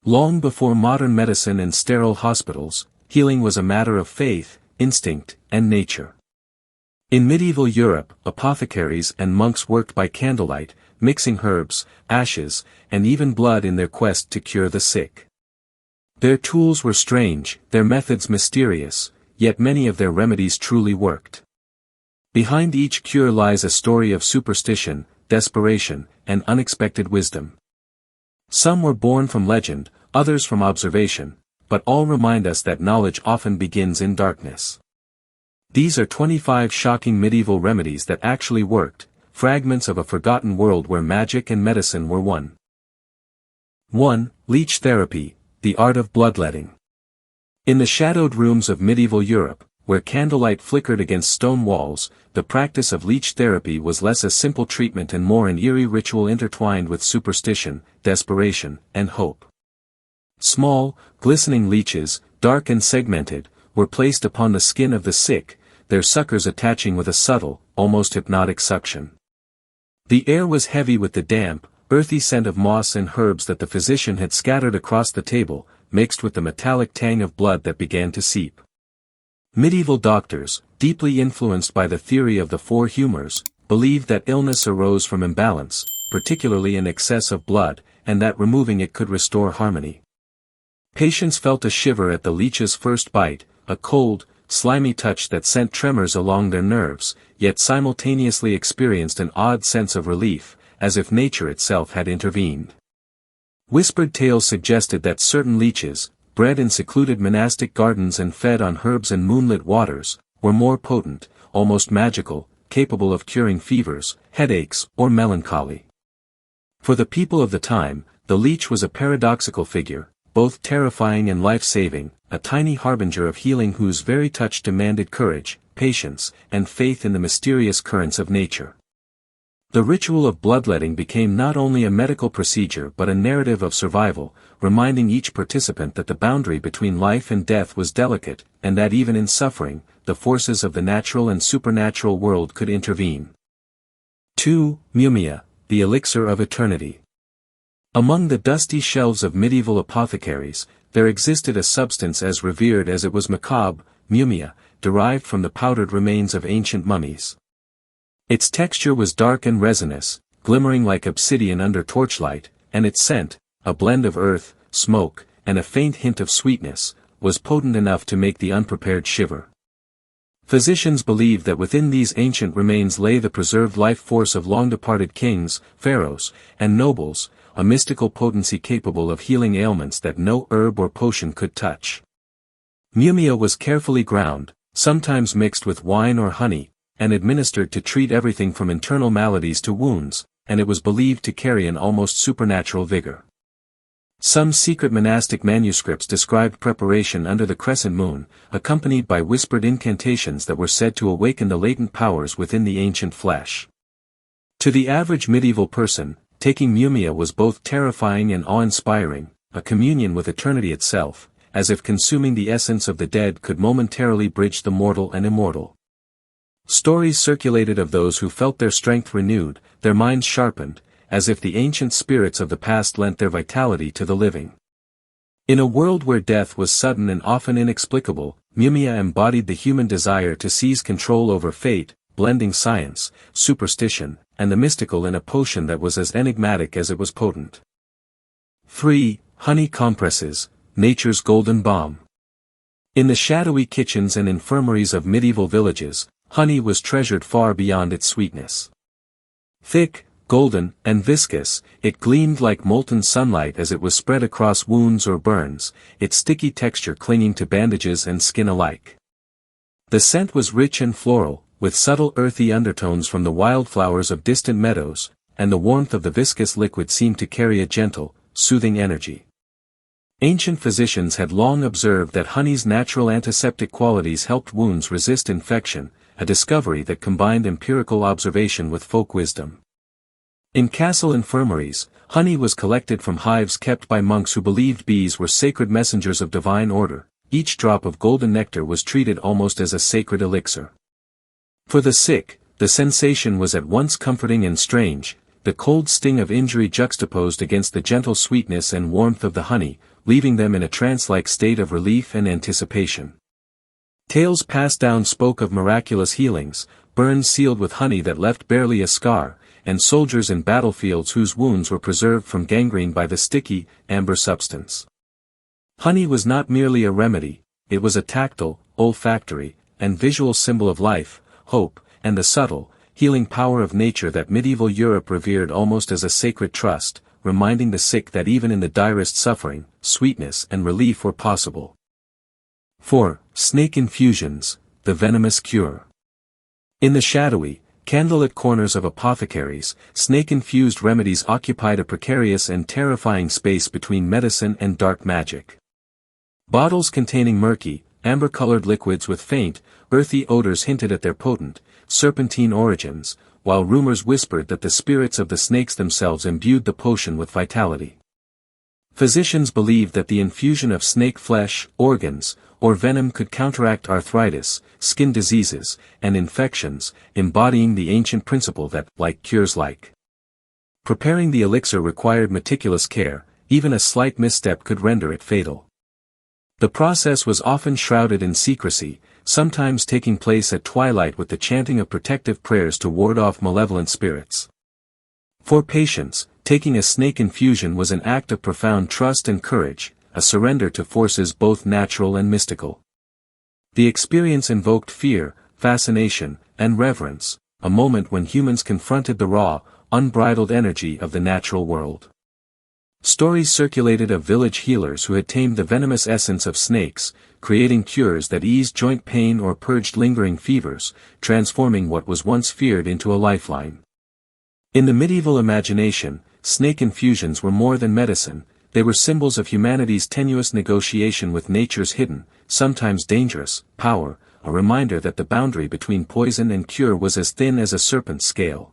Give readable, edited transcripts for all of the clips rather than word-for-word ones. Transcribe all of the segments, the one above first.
Long before modern medicine and sterile hospitals, healing was a matter of faith, instinct, and nature. In medieval Europe, apothecaries and monks worked by candlelight, mixing herbs, ashes, and even blood in their quest to cure the sick. Their tools were strange, their methods mysterious, yet many of their remedies truly worked. Behind each cure lies a story of superstition, desperation, and unexpected wisdom. Some were born from legend, others from observation, but all remind us that knowledge often begins in darkness. These are 25 shocking medieval remedies that actually worked, fragments of a forgotten world where magic and medicine were one. 1. Leech therapy, the art of bloodletting. In the shadowed rooms of medieval Europe, where candlelight flickered against stone walls, the practice of leech therapy was less a simple treatment and more an eerie ritual intertwined with superstition, desperation, and hope. Small, glistening leeches, dark and segmented, were placed upon the skin of the sick, their suckers attaching with a subtle, almost hypnotic suction. The air was heavy with the damp, earthy scent of moss and herbs that the physician had scattered across the table, mixed with the metallic tang of blood that began to seep. Medieval doctors, deeply influenced by the theory of the four humors, believed that illness arose from imbalance, particularly an excess of blood, and that removing it could restore harmony. Patients felt a shiver at the leech's first bite, a cold, slimy touch that sent tremors along their nerves, yet simultaneously experienced an odd sense of relief, as if nature itself had intervened. Whispered tales suggested that certain leeches, bred in secluded monastic gardens and fed on herbs and moonlit waters, were more potent, almost magical, capable of curing fevers, headaches, or melancholy. For the people of the time, the leech was a paradoxical figure, both terrifying and life-saving, a tiny harbinger of healing whose very touch demanded courage, patience, and faith in the mysterious currents of nature. The ritual of bloodletting became not only a medical procedure but a narrative of survival, reminding each participant that the boundary between life and death was delicate, and that even in suffering, the forces of the natural and supernatural world could intervene. 2. Mumia, the elixir of eternity. Among the dusty shelves of medieval apothecaries, there existed a substance as revered as it was macabre, mumia, derived from the powdered remains of ancient mummies. Its texture was dark and resinous, glimmering like obsidian under torchlight, and its scent, a blend of earth, smoke, and a faint hint of sweetness, was potent enough to make the unprepared shiver. Physicians believed that within these ancient remains lay the preserved life force of long-departed kings, pharaohs, and nobles, a mystical potency capable of healing ailments that no herb or potion could touch. Mumia was carefully ground, sometimes mixed with wine or honey, and administered to treat everything from internal maladies to wounds, and it was believed to carry an almost supernatural vigor. Some secret monastic manuscripts described preparation under the crescent moon, accompanied by whispered incantations that were said to awaken the latent powers within the ancient flesh. To the average medieval person, taking mumia was both terrifying and awe-inspiring, a communion with eternity itself, as if consuming the essence of the dead could momentarily bridge the mortal and immortal. Stories circulated of those who felt their strength renewed, their minds sharpened, as if the ancient spirits of the past lent their vitality to the living. In a world where death was sudden and often inexplicable, mumia embodied the human desire to seize control over fate, blending science, superstition, and the mystical in a potion that was as enigmatic as it was potent. 3. Honey compresses, nature's golden balm. In the shadowy kitchens and infirmaries of medieval villages, honey was treasured far beyond its sweetness. Thick, golden, and viscous, it gleamed like molten sunlight as it was spread across wounds or burns, its sticky texture clinging to bandages and skin alike. The scent was rich and floral, with subtle earthy undertones from the wildflowers of distant meadows, and the warmth of the viscous liquid seemed to carry a gentle, soothing energy. Ancient physicians had long observed that honey's natural antiseptic qualities helped wounds resist infection, a discovery that combined empirical observation with folk wisdom. In castle infirmaries, honey was collected from hives kept by monks who believed bees were sacred messengers of divine order. Each drop of golden nectar was treated almost as a sacred elixir. For the sick, the sensation was at once comforting and strange, the cold sting of injury juxtaposed against the gentle sweetness and warmth of the honey, leaving them in a trance-like state of relief and anticipation. Tales passed down spoke of miraculous healings, burns sealed with honey that left barely a scar, and soldiers in battlefields whose wounds were preserved from gangrene by the sticky, amber substance. Honey was not merely a remedy, it was a tactile, olfactory, and visual symbol of life, hope, and the subtle, healing power of nature that medieval Europe revered almost as a sacred trust, reminding the sick that even in the direst suffering, sweetness and relief were possible. 4. Snake infusions, the venomous cure. In the shadowy, candlelit corners of apothecaries, snake-infused remedies occupied a precarious and terrifying space between medicine and dark magic. Bottles containing murky, amber-colored liquids with faint, earthy odors hinted at their potent, serpentine origins, while rumors whispered that the spirits of the snakes themselves imbued the potion with vitality. Physicians believed that the infusion of snake flesh, organs, or venom could counteract arthritis, skin diseases, and infections, embodying the ancient principle that like cures like. Preparing the elixir required meticulous care, even a slight misstep could render it fatal. The process was often shrouded in secrecy, sometimes taking place at twilight with the chanting of protective prayers to ward off malevolent spirits. For patients, taking a snake infusion was an act of profound trust and courage, a surrender to forces both natural and mystical. The experience invoked fear, fascination, and reverence, a moment when humans confronted the raw, unbridled energy of the natural world. Stories circulated of village healers who had tamed the venomous essence of snakes, creating cures that eased joint pain or purged lingering fevers, transforming what was once feared into a lifeline. In the medieval imagination, snake infusions were more than medicine, they were symbols of humanity's tenuous negotiation with nature's hidden, sometimes dangerous, power, a reminder that the boundary between poison and cure was as thin as a serpent's scale.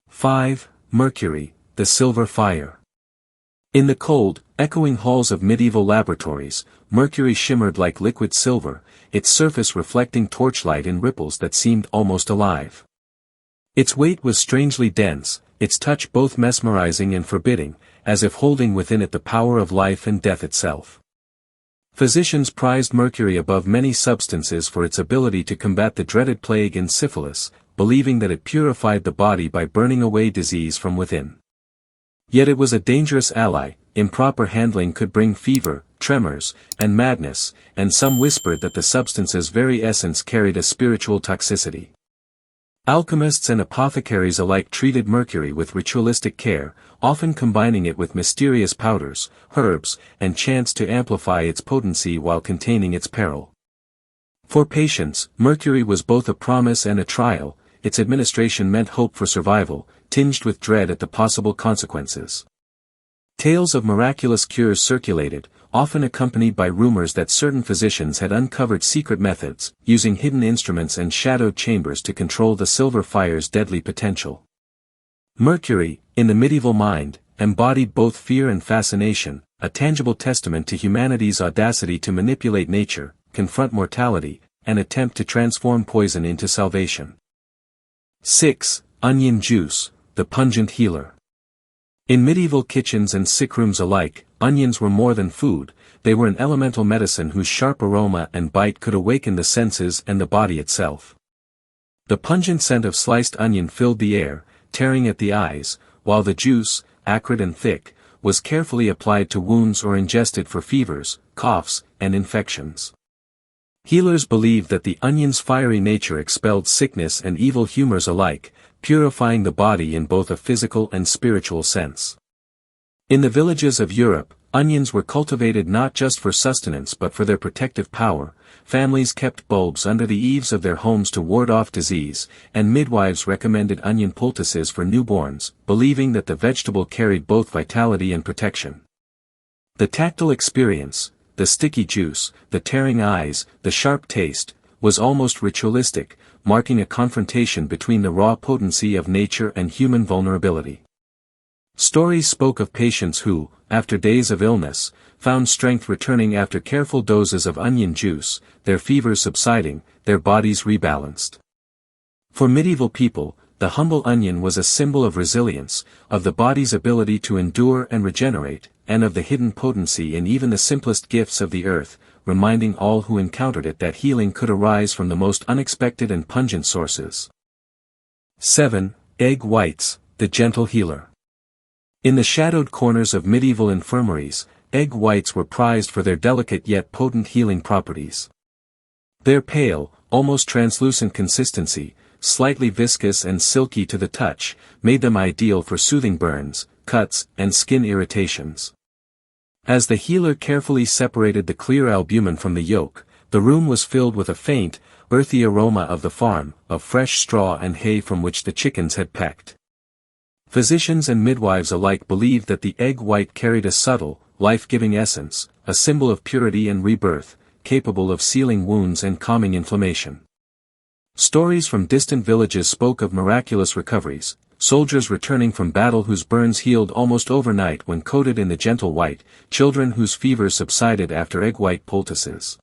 5. Mercury, the silver fire. In the cold, echoing halls of medieval laboratories, mercury shimmered like liquid silver, its surface reflecting torchlight in ripples that seemed almost alive. Its weight was strangely dense, its touch both mesmerizing and forbidding, as if holding within it the power of life and death itself. Physicians prized mercury above many substances for its ability to combat the dreaded plague and syphilis, believing that it purified the body by burning away disease from within. Yet it was a dangerous ally, improper handling could bring fever, tremors, and madness, and some whispered that the substance's very essence carried a spiritual toxicity. Alchemists and apothecaries alike treated mercury with ritualistic care, often combining it with mysterious powders, herbs, and chants to amplify its potency while containing its peril. For patients, mercury was both a promise and a trial, its administration meant hope for survival, tinged with dread at the possible consequences. Tales of miraculous cures circulated, often accompanied by rumors that certain physicians had uncovered secret methods, using hidden instruments and shadowed chambers to control the silver fire's deadly potential. Mercury, in the medieval mind, embodied both fear and fascination, a tangible testament to humanity's audacity to manipulate nature, confront mortality, and attempt to transform poison into salvation. 6. Onion juice, the pungent healer. In medieval kitchens and sick rooms alike, onions were more than food, they were an elemental medicine whose sharp aroma and bite could awaken the senses and the body itself. The pungent scent of sliced onion filled the air, tearing at the eyes, while the juice, acrid and thick, was carefully applied to wounds or ingested for fevers, coughs, and infections. Healers believed that the onion's fiery nature expelled sickness and evil humors alike, purifying the body in both a physical and spiritual sense. In the villages of Europe, onions were cultivated not just for sustenance but for their protective power. Families kept bulbs under the eaves of their homes to ward off disease, and midwives recommended onion poultices for newborns, believing that the vegetable carried both vitality and protection. The tactile experience, the sticky juice, the tearing eyes, the sharp taste, was almost ritualistic, marking a confrontation between the raw potency of nature and human vulnerability. Stories spoke of patients who, after days of illness, found strength returning after careful doses of onion juice, their fevers subsiding, their bodies rebalanced. For medieval people, the humble onion was a symbol of resilience, of the body's ability to endure and regenerate, and of the hidden potency in even the simplest gifts of the earth, reminding all who encountered it that healing could arise from the most unexpected and pungent sources. 7. Egg whites, the gentle healer. In the shadowed corners of medieval infirmaries, egg whites were prized for their delicate yet potent healing properties. Their pale, almost translucent consistency, slightly viscous and silky to the touch, made them ideal for soothing burns, cuts, and skin irritations. As the healer carefully separated the clear albumin from the yolk, the room was filled with a faint, earthy aroma of the farm, of fresh straw and hay from which the chickens had pecked. Physicians and midwives alike believed that the egg white carried a subtle, life-giving essence, a symbol of purity and rebirth, capable of sealing wounds and calming inflammation. Stories from distant villages spoke of miraculous recoveries, soldiers returning from battle whose burns healed almost overnight when coated in the gentle white, children whose fevers subsided after egg white poultices.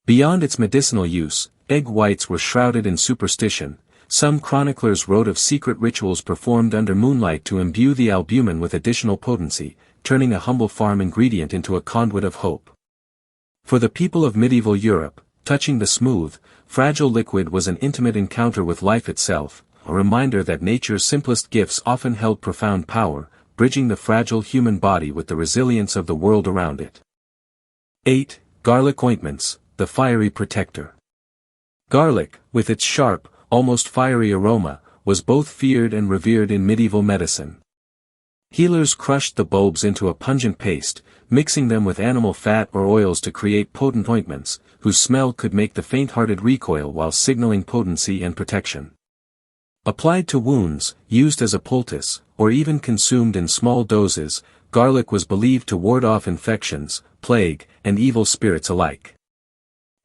Beyond its medicinal use, egg whites were shrouded in superstition. Some chroniclers wrote of secret rituals performed under moonlight to imbue the albumin with additional potency, turning a humble farm ingredient into a conduit of hope. For the people of medieval Europe, touching the smooth, fragile liquid was an intimate encounter with life itself, a reminder that nature's simplest gifts often held profound power, bridging the fragile human body with the resilience of the world around it. 8. Garlic ointments, the fiery protector. Garlic, with its sharp, almost fiery aroma, was both feared and revered in medieval medicine. Healers crushed the bulbs into a pungent paste, mixing them with animal fat or oils to create potent ointments, whose smell could make the faint-hearted recoil while signaling potency and protection. Applied to wounds, used as a poultice, or even consumed in small doses, garlic was believed to ward off infections, plague, and evil spirits alike.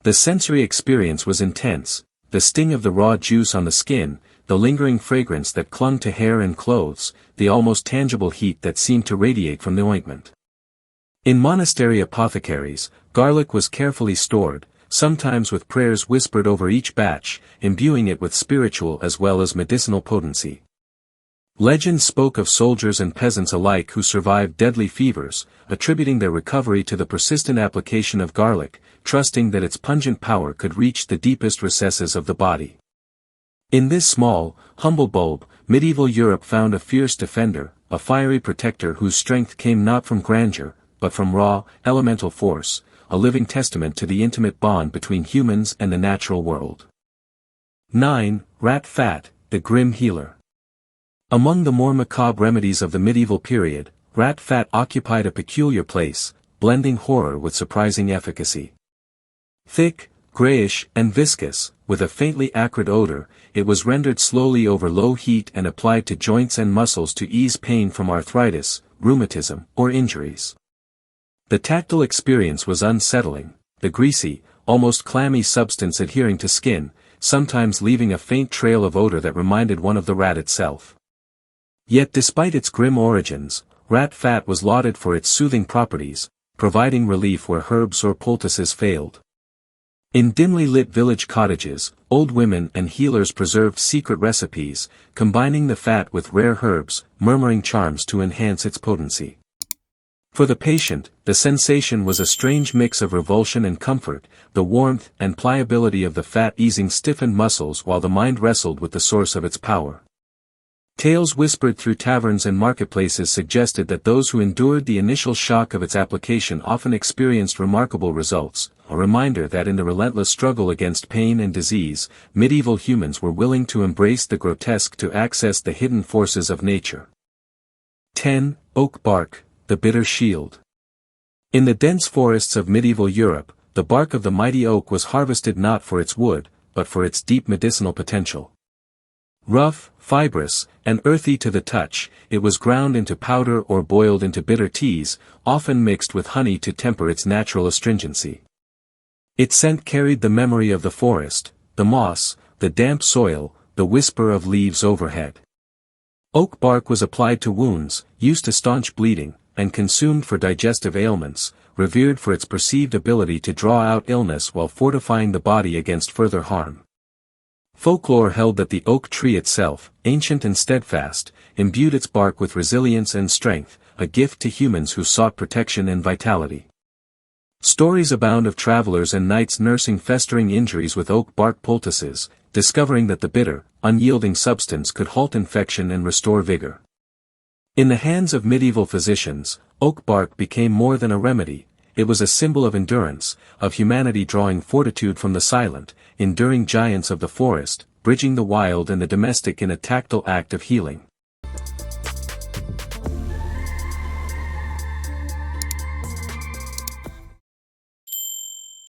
The sensory experience was intense, the sting of the raw juice on the skin, the lingering fragrance that clung to hair and clothes, the almost tangible heat that seemed to radiate from the ointment. In monastery apothecaries, garlic was carefully stored, sometimes with prayers whispered over each batch, imbuing it with spiritual as well as medicinal potency. Legends spoke of soldiers and peasants alike who survived deadly fevers, attributing their recovery to the persistent application of garlic, trusting that its pungent power could reach the deepest recesses of the body. In this small, humble bulb, medieval Europe found a fierce defender, a fiery protector whose strength came not from grandeur, but from raw, elemental force, a living testament to the intimate bond between humans and the natural world. 9. Rat fat, the grim healer. Among the more macabre remedies of the medieval period, rat fat occupied a peculiar place, blending horror with surprising efficacy. Thick, grayish, and viscous, with a faintly acrid odor, it was rendered slowly over low heat and applied to joints and muscles to ease pain from arthritis, rheumatism, or injuries. The tactile experience was unsettling, the greasy, almost clammy substance adhering to skin, sometimes leaving a faint trail of odor that reminded one of the rat itself. Yet despite its grim origins, rat fat was lauded for its soothing properties, providing relief where herbs or poultices failed. In dimly lit village cottages, old women and healers preserved secret recipes, combining the fat with rare herbs, murmuring charms to enhance its potency. For the patient, the sensation was a strange mix of revulsion and comfort, the warmth and pliability of the fat easing stiffened muscles while the mind wrestled with the source of its power. Tales whispered through taverns and marketplaces suggested that those who endured the initial shock of its application often experienced remarkable results, a reminder that in the relentless struggle against pain and disease, medieval humans were willing to embrace the grotesque to access the hidden forces of nature. 10. Oak bark, the bitter shield. In the dense forests of medieval Europe, the bark of the mighty oak was harvested not for its wood, but for its deep medicinal potential. Rough, fibrous, and earthy to the touch, it was ground into powder or boiled into bitter teas, often mixed with honey to temper its natural astringency. Its scent carried the memory of the forest, the moss, the damp soil, the whisper of leaves overhead. Oak bark was applied to wounds, used to staunch bleeding, and consumed for digestive ailments, revered for its perceived ability to draw out illness while fortifying the body against further harm. Folklore held that the oak tree itself, ancient and steadfast, imbued its bark with resilience and strength, a gift to humans who sought protection and vitality. Stories abound of travelers and knights nursing festering injuries with oak bark poultices, discovering that the bitter, unyielding substance could halt infection and restore vigor. In the hands of medieval physicians, oak bark became more than a remedy. It was a symbol of endurance, of humanity drawing fortitude from the silent, enduring giants of the forest, bridging the wild and the domestic in a tactile act of healing.